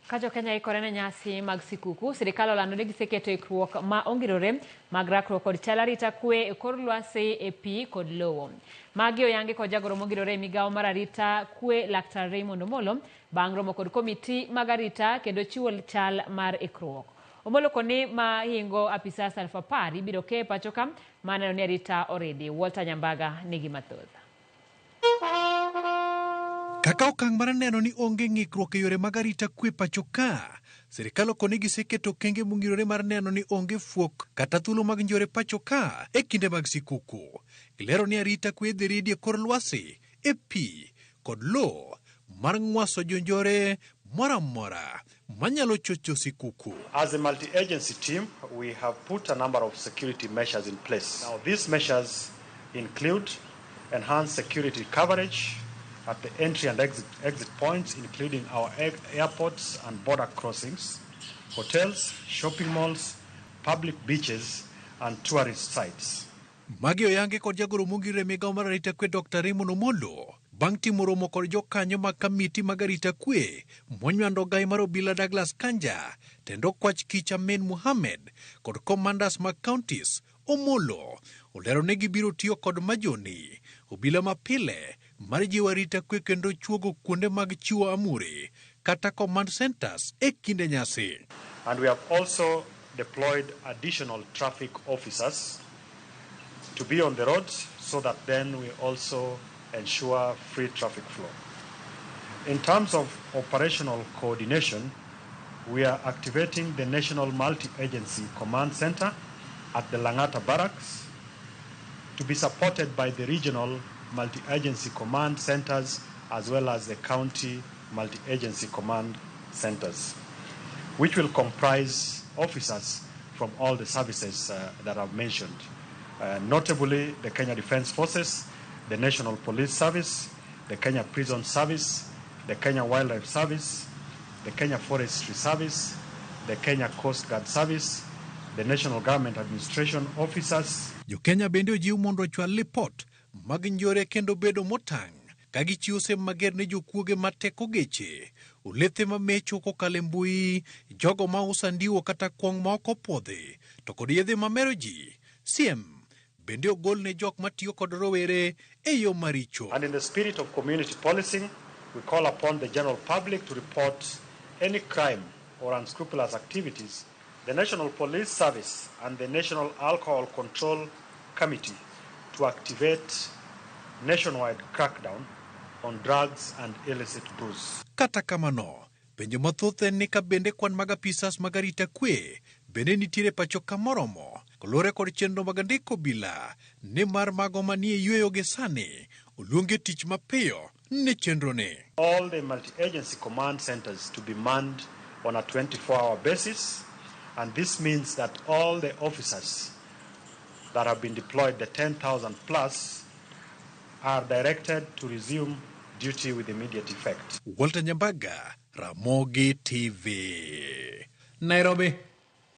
Kajo Kenya ikore ne nyasi mag sikuku, sirikal olando ni giseketo ikruok ma ongirore mag rakruok kod chal arita kwe e kor lwasi e pi kod lowo. Magi oyangi kod jagoro mongirore e migawo mar arita kwe Laktar Raymond Omolo bang' romo kod komiti mag arita kendo chiwo chal mar ikruok. Omolo koni ma hingo apisas 10,000 ibiro ke pacho ka maneno ni arita oridi. Walter Nyambaga nigi mathoth. Kaka okang' mar neno ni onge ng'ikruok e yore mag arita kwe pacho ka, sirikal okoni giseketo okenge mongirore mar neno ni onge fuok kata thuolo mag njore pacho ka e kinde mag sikuku. Gilero ni arita kwe dhi ridi e kor lwasi, e pi kod lo mar ng'waso jonjore moramora manyalo chocho sikuku. As a multi-agency team, we have put a number of security measures in place. Now, these measures include enhanced security coverage at the entry and exit points, including our airports and border crossings, hotels, shopping malls, public beaches, and tourist sites. Magi oyangi kod jagoro mongirore migawo mar arita kwe Dr. Raymond Omolo bang' timo romo kod jokanyo mag kamiti mag arita kwe monywando gai mar Obila Douglas Kanja, tendo kwach kich Amen Mohamed kod commanders mag counties. Omolo olero ne gibiro tiyo kod majoni obila mapile mar jiwo arita kwe kendo chuogo kuonde mag chiwo amuri kata command centers e kinde nyasi. And we have also deployed additional traffic officers to be on the roads so that then we also ensure free traffic flow. In terms of operational coordination, we are activating the National Multi-Agency Command Center at the Langata Barracks to be supported by the regional multi-agency command centers as well as the county multi-agency command centers, which will comprise officers from all the services that I've mentioned, notably the Kenya Defence Forces, the National Police Service, the Kenya Prison Service, the Kenya Wildlife Service, the Kenya Forestry Service, the Kenya Coast Guard Service, the National Government Administration Officers. Jo Kenya bende ojiw mondo ochwal lipot mag njore kendo bedo motang' ka gichiwo siem mager ne jokuoge mateko geche, olethe mamecho kokalo e mbui, jogo ma uso ndiwo kata kwong' ma ok opwodhi, to kod yedhe mamero ji. Siem bende ogol ne jok matiyo kod rowere e yo maricho. And in the spirit of community policing, we call upon the general public to report any crime or unscrupulous activities. The National Police Service and the National Alcohol Control Committee to activate nationwide crackdown on drugs and illicit booze. Kata kamano, penjo mathoth en ni ka bende kwan mag apisas mag arita kwe bende nitiere pacho ka moromo kolore kod chenro mag ndiko obila ne mar mago manie yweyo gi sani oluonge tich mapiyo ne chenro ne. All the multi-agency command centers to be manned on a 24-hour basis, and this means that all the officers that have been deployed, the 10,000 plus, are directed to resume duty with immediate effect. Walter Nyambaga, Ramogi TV, Nairobi.